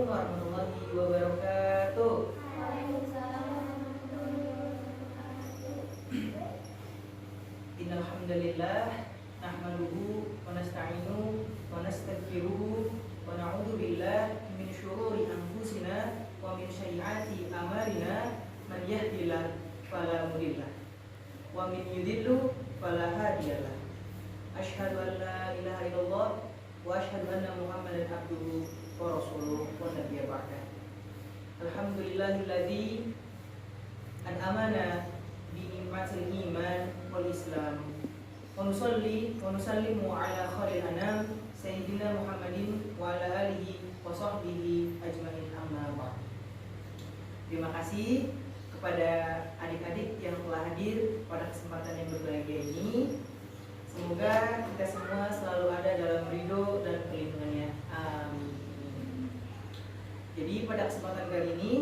Assalamualaikum warahmatullahi wabarakatuh. Innal hamdalillah nahmaduhu wa nasta'inu wa nastaghfiruhu wa na'udzu billahi min syururi anfusina wa min sayyiati a'malina man yahdihillahu fala mudhillalah wa min yudhlil fala hadiyalah. Asyhadu an la ilaha illallah wa asyhadu anna Muhammadan abduhu wa rasuluhu wa nabiyya ba'da. Alhamdulillahilladzi an'amana bi ni'matil iman wal islam. Wa nusalli wa nusallimu ala khairil anam sayyidina Muhammadin wa ala alihi wa sahbihi ajmain, amma ba'd. Terima kasih kepada adik-adik yang telah hadir pada kesempatan yang berbahagia ini. Semoga kita semua selalu ada dalam ridho dan perlindungannya. Amin. Jadi pada kesempatan kali ini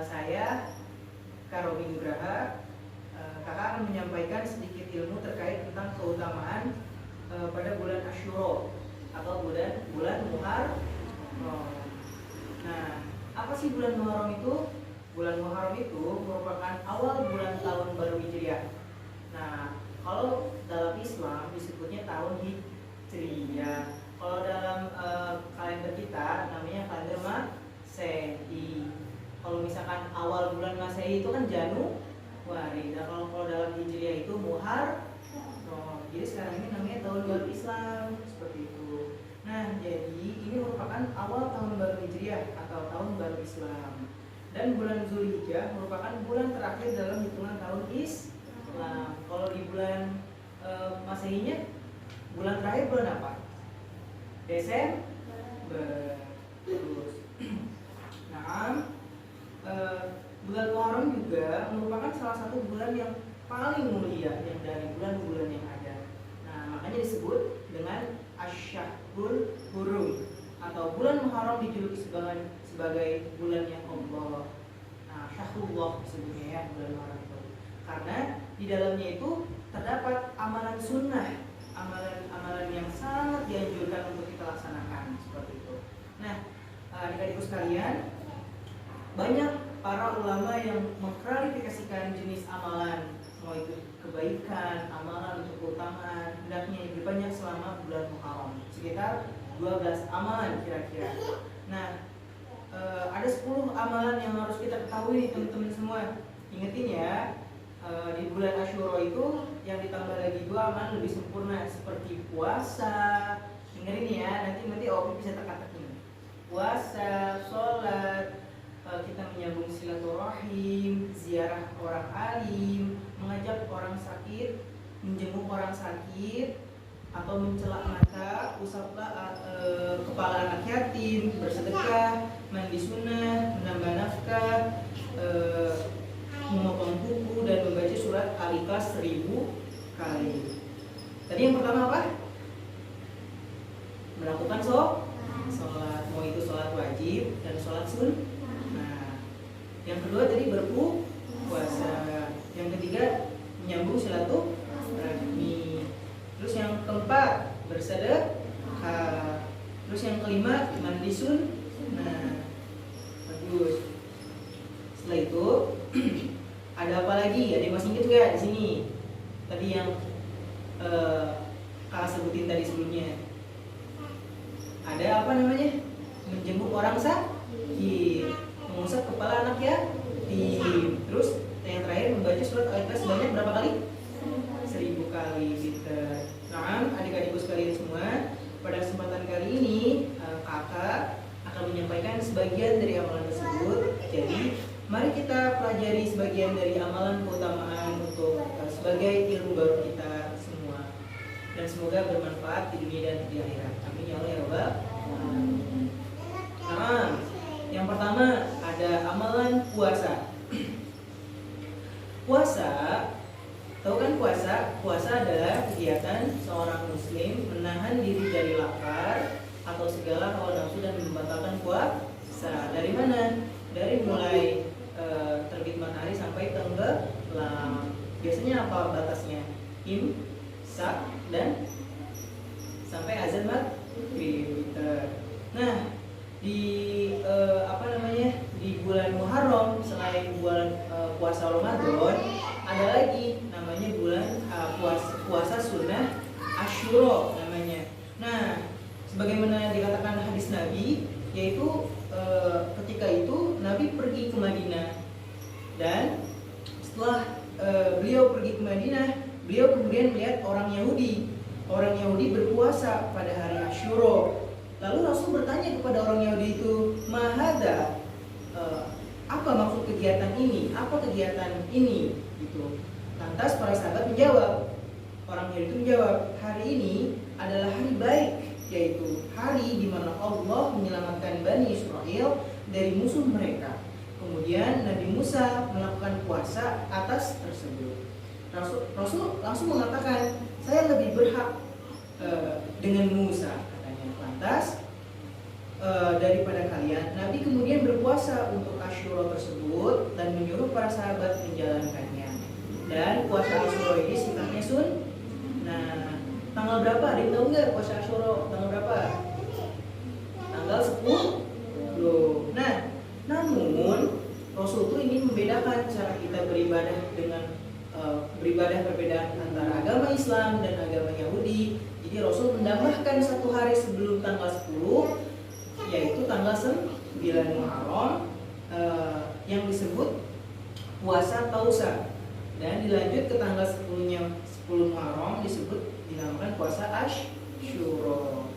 saya Karobi Nugraha kakak akan menyampaikan sedikit ilmu terkait tentang keutamaan pada bulan Asyura atau bulan Muharram. Nah, apa sih bulan Muharram itu? Bulan Muharram itu merupakan awal bulan tahun baru Hijriah. Nah, kalau dalam Islam disebutnya tahun Hijriah. Kalau dalam kalender kita namanya kalender Masehi. Kalau misalkan awal bulan Masehi itu kan Januari. Dan kalau dalam Hijriah itu Muharram. Jadi sekarang ini namanya tahun baru Islam, seperti itu. Nah, jadi ini merupakan awal tahun baru Hijriah atau tahun baru Islam. Dan bulan Zulhijjah merupakan bulan terakhir dalam hitungan tahun Islam. Kalau di bulan Masehinya bulan terakhir bulan apa? Desember. Terus nah, bulan Muharram juga merupakan salah satu bulan yang paling mulia yang dari bulan-bulan yang ada. Nah, makanya disebut dengan Asyhurul Hurum atau bulan Muharram dijuluki sebagai bulannya Allah. Nah, Syahrullah disebutnya ya bulan Muharram itu. Karena di dalamnya itu terdapat amalan sunnah, amalan-amalan yang sangat dianjurkan untuk kita laksanakan seperti itu. Nah, adik-adikku sekalian, banyak para ulama yang mengklarifikasikan jenis amalan, mau itu kebaikan, amalan untuk keutamaan, hendaknya lebih banyak selama bulan Muharram, sekitar 12 amalan kira-kira. Nah, ada 10 amalan yang harus kita ketahui nih teman-teman semua. Ingetin ya, di bulan Asyura itu yang ditambah lagi 2 amalan lebih sempurna seperti puasa. Dengerin ya, nanti Opi bisa teka-teki. Puasa, sholat, kita menyambung silaturahim, ziarah orang alim, mengajak orang sakit, menjenguk orang sakit, atau mencelak mata, usaplah kepala anak yatim, bersedekah, mandi sunnah, menambah nafkah, memotong kuku, dan membaca surat Al-Ikhlas 1000 kali. Tadi yang pertama apa? Melakukan sholat, mau itu sholat wajib dan sholat sunnah. Yang kedua tadi berpuasa. Yang ketiga menyambung silaturahmi. Terus yang keempat bersedekah. Terus yang kelima mandi sunnah. Bagus. Setelah itu ada apa lagi? Ada yang masih ingat gak di sini? Tadi yang kakak sebutin tadi sebelumnya. Ada apa namanya? Menjenguk orang sakit, mengusap kepala anak yatim. Terus yang terakhir membaca surat Al-Ikhlas sebanyak berapa kali? 1000 kali gitu. Nah, adik-adikku sekalian semua, pada kesempatan kali ini kakak akan menyampaikan sebagian dari amalan tersebut. Jadi mari kita pelajari sebagian dari amalan keutamaan untuk sebagai ilmu baru kita semua. Dan semoga bermanfaat di dunia dan di akhirat. Amin ya Allah ya Rabbal alamin. Nah, yang pertama ada amalan puasa. Puasa, tahu kan puasa? Puasa adalah kegiatan seorang muslim menahan diri dari lapar atau segala hawa nafsu dan membatalkan puasa. Dari mana? Dari mulai terbit matahari sampai tenggelam. Biasanya apa batasnya? Imsak dan sampai azan maghrib. Nah, di puasa Ramadan, ada lagi namanya bulan puasa sunnah Asyura namanya. Nah, sebagaimana dikatakan hadis Nabi, yaitu ketika itu Nabi pergi ke Madinah, dan setelah beliau pergi ke Madinah, beliau kemudian melihat orang Yahudi berpuasa pada hari Asyura. Lalu Rasul bertanya kepada orang Yahudi itu, "Mahada, apa maksud kegiatan ini? Apa kegiatan ini?" Gitu. Lantas para sahabat menjawab, orang Yahudi itu menjawab, "Hari ini adalah hari baik, yaitu hari di mana Allah menyelamatkan Bani Israel dari musuh mereka. Kemudian Nabi Musa melakukan puasa atas tersebut." Rasul langsung mengatakan, "Saya lebih berhak dengan Musa," katanya. Lantas daripada kalian, Nabi kemudian berpuasa untuk Asyura tersebut dan menyuruh para sahabat menjalankannya. Dan puasa Asyura ini sifatnya Nah, tanggal berapa? Ada yang tahu nggak puasa Asyura tanggal berapa? Tanggal 10. Nah, namun Rasul itu ingin membedakan cara kita beribadah dengan beribadah perbedaan antara agama Islam dan agama Yahudi. Jadi Rasul menambahkan satu hari sebelum tanggal 10, yaitu tanggal 9 Muharram, yang disebut puasa Tausa, dan dilanjut ke tanggal 10 Muharram dinamakan puasa Asyura.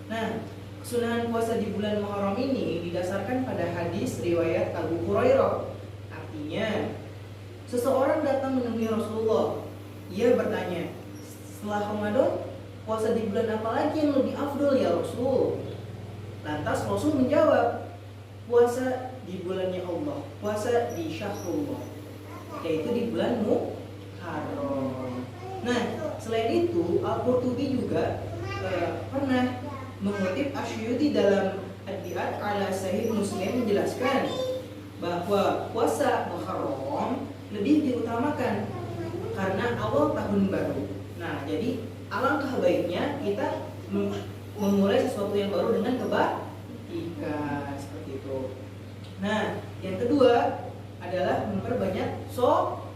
Nah, kesunahan puasa di bulan Muharram ini didasarkan pada hadis riwayat Abu Hurairah. Artinya, seseorang datang menemui Rasulullah. Ia bertanya, "Setelah Ramadan, puasa di bulan apa lagi yang lebih afdol ya Rasul?" Lantas Rasul menjawab, "Puasa di bulannya Allah, puasa di Syahrullah, yaitu di bulan Muharram." Nah, selain itu Al-Qurtubi juga pernah mengutip Asyuti dalam Ad-Di'at ala Sahih Muslim menjelaskan bahwa puasa Muharram lebih diutamakan karena awal tahun baru. Nah, jadi alangkah baiknya kita memulai sesuatu yang baru dengan kebaikan, seperti itu. Nah, yang kedua adalah memperbanyak sholat.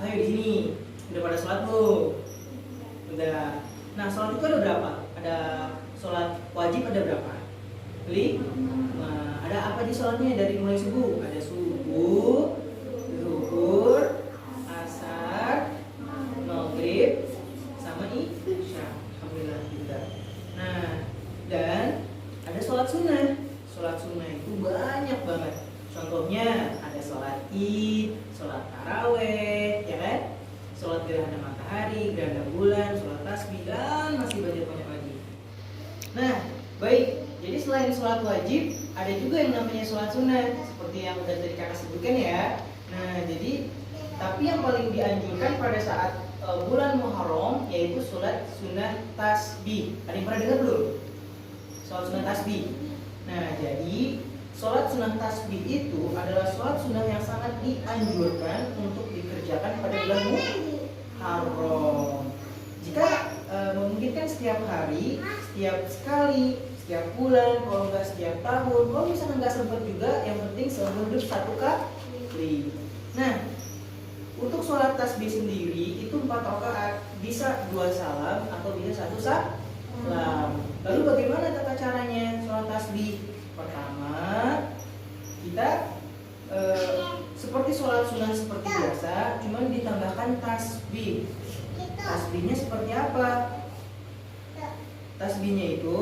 Ayo di sini, udah pada sholat tuh? Udah. Nah, sholat itu ada berapa? Ada sholat wajib ada berapa? Nah, ada apa di sholatnya dari mulai subuh? Ada subuh, zuhur, asar, maghrib, sama isya. Alhamdulillah kita. Nah, dan ada sholat sunnah. Sholat sunnah itu banyak banget. Contohnya ada sholat id, sholat taraweh, ya kan? Sholat gerhana matahari, gerhana bulan, sholat tasbih, dan masih banyak lagi. Nah, baik. Jadi selain sholat wajib, ada juga yang namanya sholat sunnah, seperti yang udah tadi kakak sebutkan ya. Nah, jadi tapi yang paling dianjurkan pada saat bulan Muharram yaitu sholat sunnah tasbih. Ada yang pernah dengar belum? Sholat sunnah tasbih. Nah, jadi sholat sunnah tasbih itu adalah sholat sunnah yang sangat dianjurkan untuk dikerjakan pada bulan Muharram. Jika memungkinkan setiap hari, setiap sekali, setiap bulan, kalau nggak setiap tahun, kalau misalnya nggak sempat juga, yang penting seumur hidup satu kali. Nah, untuk sholat tasbih sendiri itu 4 rakaat, bisa 2 salam atau bisa 1 salam. Lalu bagaimana tata caranya sholat tasbih? Pertama, kita seperti sholat sunnah seperti biasa, cuman ditambahkan tasbih. Tasbihnya seperti apa? Tasbihnya itu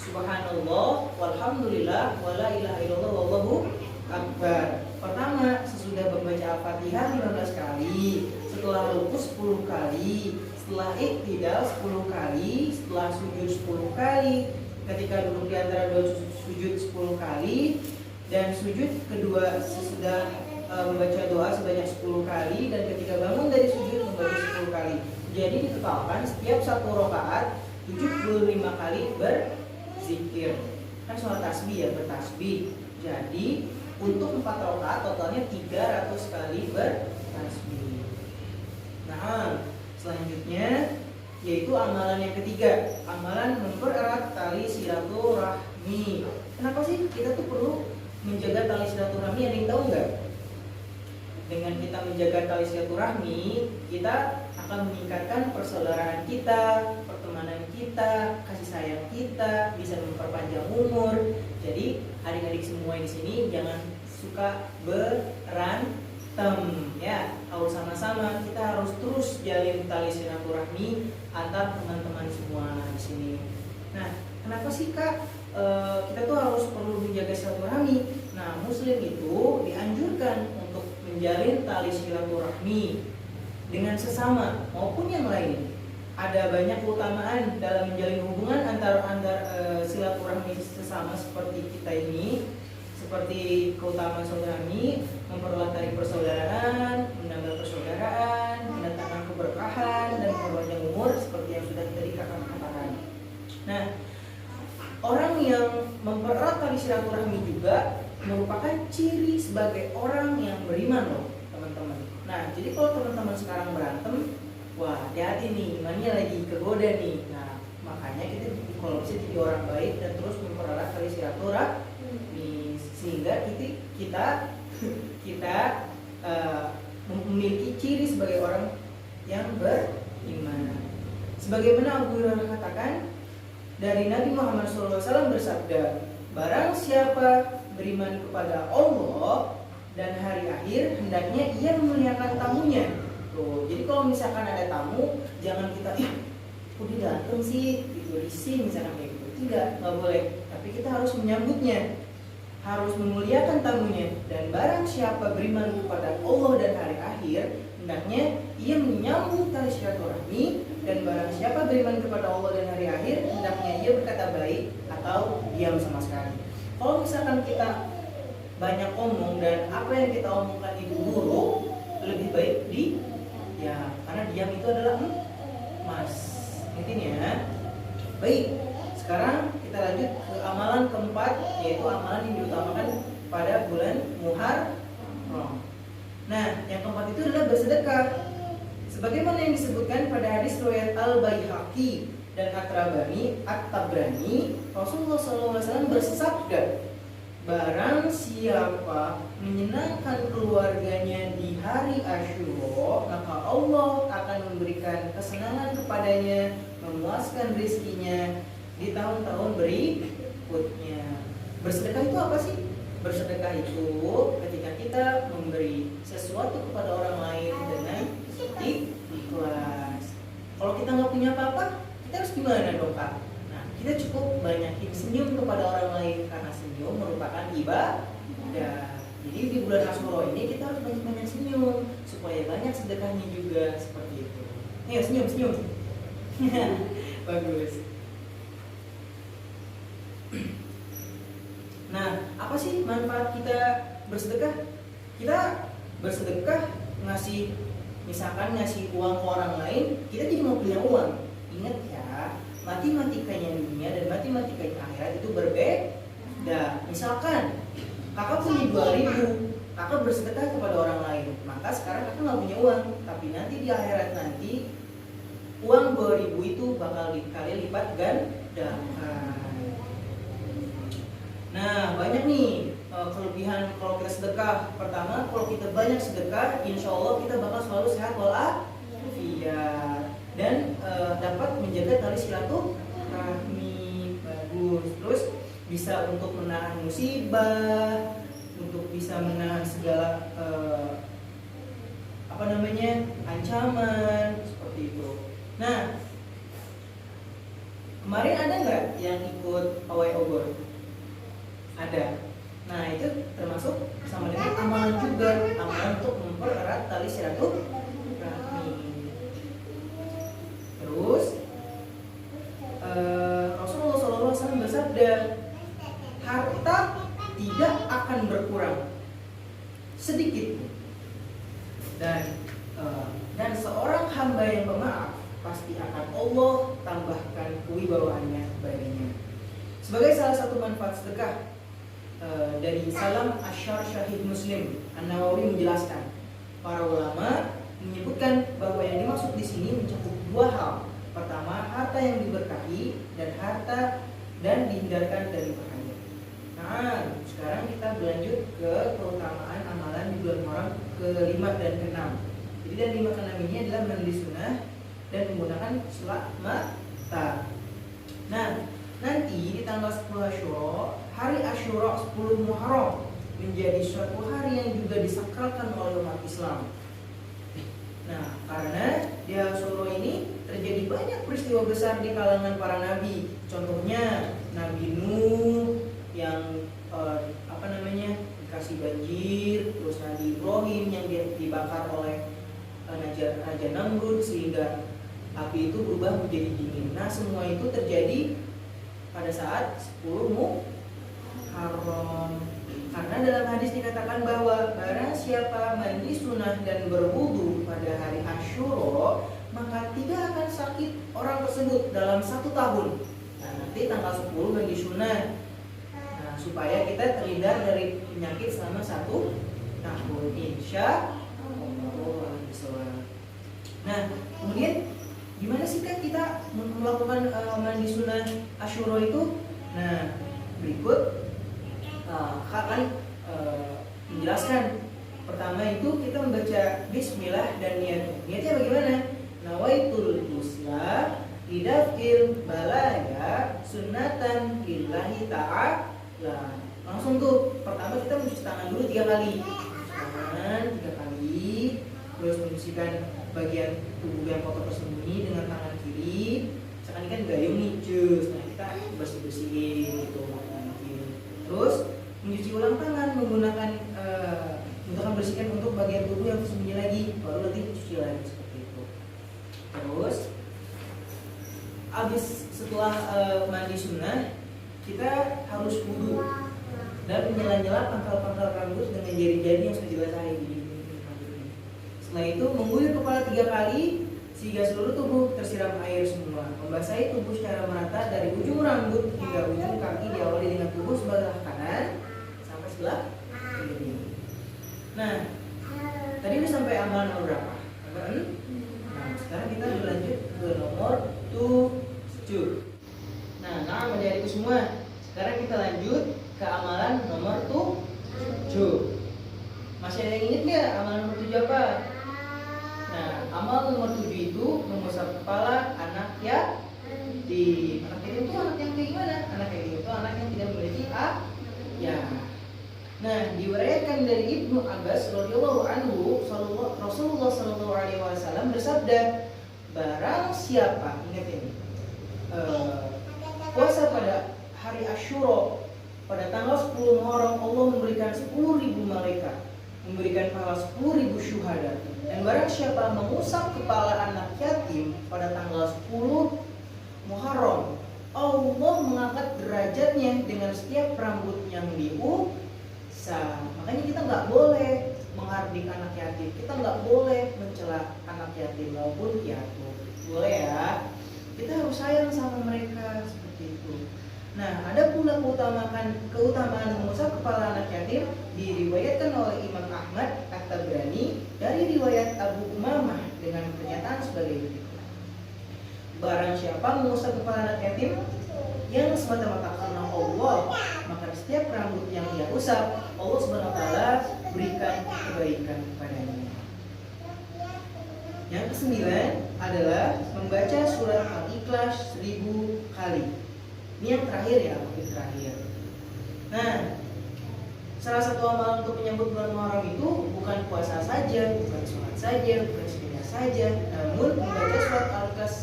Subhanallah, walhamdulillah, wala ilaha illallah, wallahu akbar. Pertama, sesudah membaca Al-Fatihah 15 kali, setelah ruku 10 kali, setelah iktidal 10 kali, setelah sujud 10 kali, ketika duduk di antara dua sujud 10 kali, dan sujud kedua sesudah membaca doa sebanyak 10 kali, dan ketika bangun dari sujud membaca 10 kali. Jadi ditotalkan setiap 1 rakaat 75 kali berzikir. Kan sholat tasbih ya, bertasbih. Jadi untuk 4 rakaat totalnya 300 kali bertasbih. Nah, selanjutnya yaitu amalan yang ketiga, amalan mempererat tali silaturahmi. Kenapa sih kita tuh perlu menjaga tali silaturahmi? Ada yang tahu nggak? Dengan kita menjaga tali silaturahmi, kita akan meningkatkan persaudaraan kita, pertemanan kita, kasih sayang kita, bisa memperpanjang umur. Jadi adik-adik semua di sini jangan suka berantem, ya. Harus sama-sama, kita harus terus jalin tali silaturahmi antar teman-teman semua di sini. Nah, kenapa sih Kak kita tuh harus perlu menjaga silaturahmi? Nah, Muslim itu dianjurkan untuk menjalin tali silaturahmi dengan sesama maupun yang lain. Ada banyak keutamaan dalam menjalin hubungan antar silaturahmi sesama seperti kita ini, seperti keutamaan silaturahmi, mempererat tali persaudaraan, menambah persaudaraan, mendatangkan keberkahan dan memperpanjang umur seperti yang sudah tadi kakak katakan. Nah, orang yang mempererat tali silaturahmi juga merupakan ciri sebagai orang yang beriman loh teman-teman. Nah, jadi kalau teman-teman sekarang berantem, wah hati-hati nih, imannya lagi kegoda nih. Nah, makanya kita kalau bisa jadi orang baik dan terus mempererat tali silaturahmi sehingga kita memiliki ciri sebagai orang yang beriman. Sebagaimana Abu Hurairah katakan, dari Nabi Muhammad SAW bersabda, barang siapa beriman kepada Allah dan hari akhir, hendaknya ia memuliakan tamunya. Tuh, jadi kalau misalkan ada tamu, jangan kita kok dia datang sih, gitu risih misalkan kayak gitu. Tidak, nggak boleh. Tapi kita harus menyambutnya, harus memuliakan tamunya. Dan barang siapa beriman kepada Allah dan hari akhir, hendaknya ia menyambut tali silaturahmi. Dan barang siapa beriman kepada Allah dan hari akhir, hendaknya ia berkata baik atau diam sama sekali. Kalau misalkan kita banyak omong dan apa yang kita omongkan itu buruk, lebih baik karena diam itu adalah emas. Intinya, baik. Sekarang kita lanjut ke amalan keempat, yaitu amalan yang diutamakan pada bulan Muharram. Nah, yang keempat itu adalah bersedekah. Sebagaimana yang disebutkan pada hadis riwayat Al-Baihaqi dan At-Tabrani, Rasulullah SAW bersabda, barang siapa menyenangkan keluarganya di hari Asyura, maka Allah akan memberikan kesenangan kepadanya, memuaskan rezekinya di tahun-tahun berikutnya. Bersedekah itu apa sih? Bersedekah itu ketika kita memberi sesuatu kepada orang lain dengan ikhlas. Kalau kita nggak punya apa-apa, kita harus gimana dong Kak? Nah, kita cukup banyakin senyum kepada orang lain karena senyum merupakan ibadah. Jadi di bulan Asyura ini kita harus banyak-banyak senyum supaya banyak sedekahnya juga seperti itu. Ayo senyum. Bagus. Nah, apa sih manfaat kita bersedekah? Kita bersedekah misalkan ngasih uang ke orang lain, kita jadi mau punya uang. Ingat ya, matematikanya dunia dan matematikanya akhirat itu berbeda. Misalkan kakak punya 2.000, kakak bersedekah kepada orang lain, maka sekarang kakak nggak punya uang, tapi nanti di akhirat nanti uang 2.000 itu bakal dikali lipat gandakan. Nah, banyak nih kelebihan kalau kita sedekah. Pertama, kalau kita banyak sedekah, insya Allah kita bakal selalu sehat walafiat dan dapat menjaga tali silaturahmi. Bagus. Terus bisa untuk menahan musibah, untuk bisa menahan segala ancaman seperti itu. Nah, kemarin ada nggak yang ikut pawai obor? Ada. Nah, itu termasuk sama dengan amalan juga, amalan untuk mempererat tali silaturahmi. Terus Rasulullah SAW bersabda, harta tidak akan berkurang sedikit, dan seorang hamba yang pemaaf pasti akan Allah tambahkan kewibawaannya baginya. Sebagai salah satu manfaat sedekah, dari Salam Asyar Syahid Muslim, An-Nawawi menjelaskan, para ulama menyebutkan bahwa yang dimaksud di sini mencakup dua hal. Pertama, harta yang diberkahi dan harta dan dihindarkan dari bahaya. Muharram ke-5 dan ke-6. Jadi dari 5 ke 6 ini adalah mandi sunnah dan menggunakan surat mata. Nah, nanti di tanggal 10 Asyura, hari Asyura 10 Muharram menjadi suatu hari yang juga disakralkan oleh umat Islam. Nah, karena di Asyura ini terjadi banyak peristiwa besar di kalangan para nabi. Contohnya Nabi Nuh yang dikasih banjir, terus Nabi Ibrahim yang dibakar oleh Raja Namrud sehingga api itu berubah menjadi dingin. Nah, semua itu terjadi pada saat 10 Muharram. Karena dalam hadis dikatakan bahwa barang siapa mandi sunnah dan berwudu pada hari Asyura, maka tidak akan sakit orang tersebut dalam 1 tahun. Nah, nanti tanggal 10 mandi sunnah. Nah, supaya kita terhindar dari penyakit selama 1 tahun, insya Allah. Nah, kemudian gimana sih kan kita melakukan mandi sunnah Asyura itu? Nah, berikut akan menjelaskan. Pertama itu kita membaca Bismillah dan niat. Niatnya bagaimana? Nawaitul ghusla lidafil balaya sunnatan lillahi ta'ala. Langsung tuh, pertama kita mencuci tangan dulu 3 kali. Mencuci tangan 3 kali, terus membersihkan bagian tubuh yang kotor tersembunyi dengan tangan kiri. Misalkan ini kan gayung nih, jus. Nah, kita bersih-bersihin gitu tangan kiri. Terus mencuci ulang tangan menggunakan bersihkan untuk bagian tubuh yang tersembunyi lagi, baru nanti cuci lagi seperti itu. Terus setelah mandi sunnah, kita harus wudu dan menyela-nyela pangkal-pangkal rambut dengan jari-jari yang sudah dibasahi. Setelah itu mengguyur kepala 3 kali sehingga seluruh tubuh tersiram air semua. Membasahi tubuh secara merata dari ujung rambut hingga ujung kaki, diawali dengan tubuh sebelah kanan sampai sebelah kiri. Nah, tadi udah sampai amalan nomor berapa? Nomor 6. Nah, sekarang kita berlanjut ke nomor 7. Nah, adik-adikku semua, sekarang kita lanjut ke amalan nomor 7. Masih ada yang ingat nggak amalan nomor 7 apa? Nah, amal nomor 7 itu mengusap kepala anak yatim. Anak yatim itu anak yang kayak gimana? Anak yatim itu anak yang tidak memiliki ayah. Nah, diriwayatkan dari Ibnu Abbas radhiyallahu anhu, Rasulullah sallallahu alaihi wasallam bersabda, barang siapa, ingat ini, puasa pada hari Asyura pada tanggal 10 Muharram, Allah memberikan 10.000 malaikat, memberikan pahala 10.000 syuhada. Dan barang siapa mengusap kepala anak yatim pada tanggal 10 Muharram, Allah mengangkat derajatnya dengan setiap rambut yang diusap. Makanya kita nggak boleh menghardik anak yatim, kita nggak boleh mencela anak yatim maupun piatu, boleh ya. Kita harus sayang sama mereka seperti itu. Nah, ada pula keutamaan mengusap kepala anak yatim diriwayatkan oleh Imam Ahmad At-Tabrani dari riwayat Abu Umamah dengan pernyataan sebagai berikut. Barang siapa mengusap kepala anak yatim yang semata-mata karena Allah, maka setiap rambut yang dia usap, Allah Subhanahu wa taala berikan kebaikan kepadanya. Yang ke-9 adalah membaca surat Al-Ikhlas 1000 kali. Ini yang terakhir ya, mungkin terakhir. Nah, salah satu amalan untuk menyambut bulan Muharram itu bukan puasa saja, bukan sholat saja, bukan ibadah saja, namun membaca surat Al-Ikhlas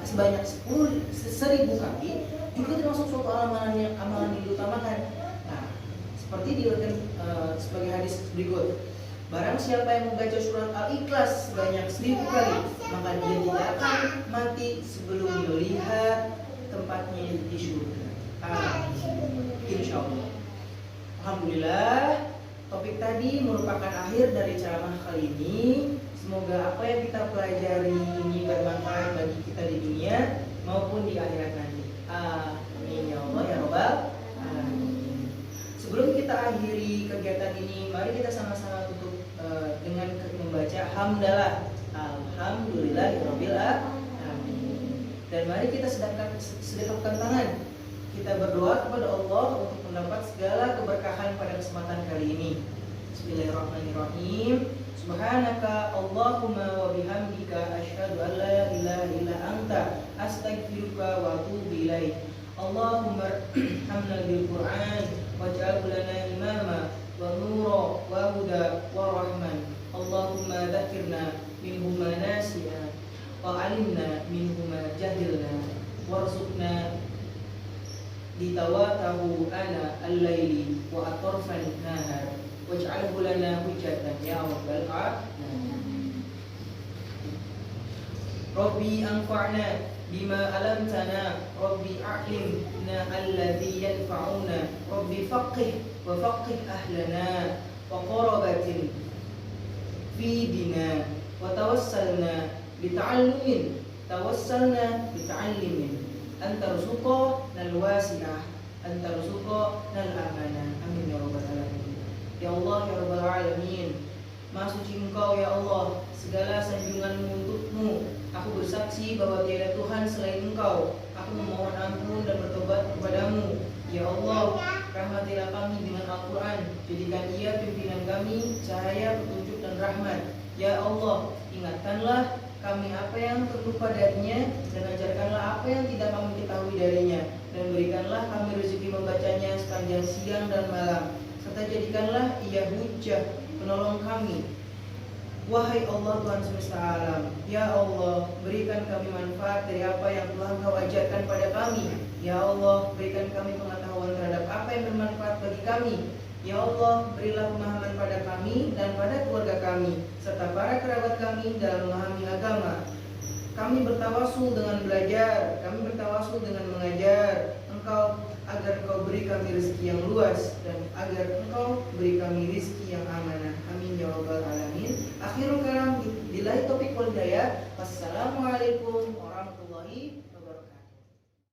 sebanyak 1000 kali juga termasuk suatu amalan yang diutamakan. Nah, seperti diriwayatkan sebagai hadis berikut. Barang siapa yang membaca surat Al-Ikhlas sebanyak 1000 kali, maka dia tidak akan mati sebelum melihat tempatnya di surga. Insyaallah. Alhamdulillah, topik tadi merupakan akhir dari ceramah kali ini. Semoga apa yang kita pelajari ini bermanfaat bagi kita di dunia maupun di akhirat nanti. Amin ya Allah ya Rabbal alamin. Sebelum kita akhiri kegiatan ini, mari kita sama-sama tutup dengan membaca hamdalah. Alhamdulillahirabbil alamin. Dan mari kita sedekahkan tangan. Kita berdoa kepada Allah untuk mendapat segala keberkahan pada kesempatan kali ini. Bismillahirrahmanirrahim. Subhanaka Allahumma wa bihamdika asyhadu an la ilaha illa anta astaghfiruka wa atubu ilaik. Allahumma hamna bil Qur'an waj'alhu lana imama wa nura wa huda wa rahman. Allahumma dzakirna minhu ma nasina wa 'allimna minhu ma jahilna warzuqna ditawatahu ana al-laili wa atarfan nahar waj'alhu lana hujjatan ya rabbal alamin. Rabbi anfa'na bima alamtana, Rabbi a'limna alladhi yanfa'una, Rabbi faqih wa faqih ahlana wa qarabatin fi dina wa tawassalna bita'allumin anta rusuqa nal wasi'ah anta rusuqa nal amanah. Amin ya rabbal alamin. Ya Allah ya rabbal alamin, Maha suci Engkau ya Allah, segala sanjunganmu untukmu. Aku bersaksi bahwa tiada Tuhan selain Engkau. Aku memohon ampun dan bertobat kepadamu. Ya Allah, rahmatilah kami dengan Al-Quran, jadikan ia pimpinan kami, cahaya, petunjuk dan rahmat. Ya Allah, ingatkanlah kami apa yang terlupa darinya, dan ajarkanlah apa yang tidak kami ketahui darinya, dan berikanlah kami rezeki membacanya sepanjang siang dan malam, serta jadikanlah ia hujjah penolong kami. Wahai Allah Tuhan semesta alam, ya Allah, berikan kami manfaat dari apa yang telah Engkau ajarkan pada kami. Ya Allah, berikan kami pengetahuan terhadap apa yang bermanfaat bagi kami. Ya Allah, berilah pemahaman pada kami dan pada keluarga kami, serta para kerabat kami dalam memahami agama. Kami bertawasul dengan belajar, kami bertawasul dengan mengajar Engkau, agar Engkau beri kami rezeki yang luas, dan agar Engkau beri kami rezeki yang amanah. Amin ya rabbal alamin. Akhirul kalam, billahi taufiq wal hidayah. Wassalamualaikum warahmatullahi wabarakatuh.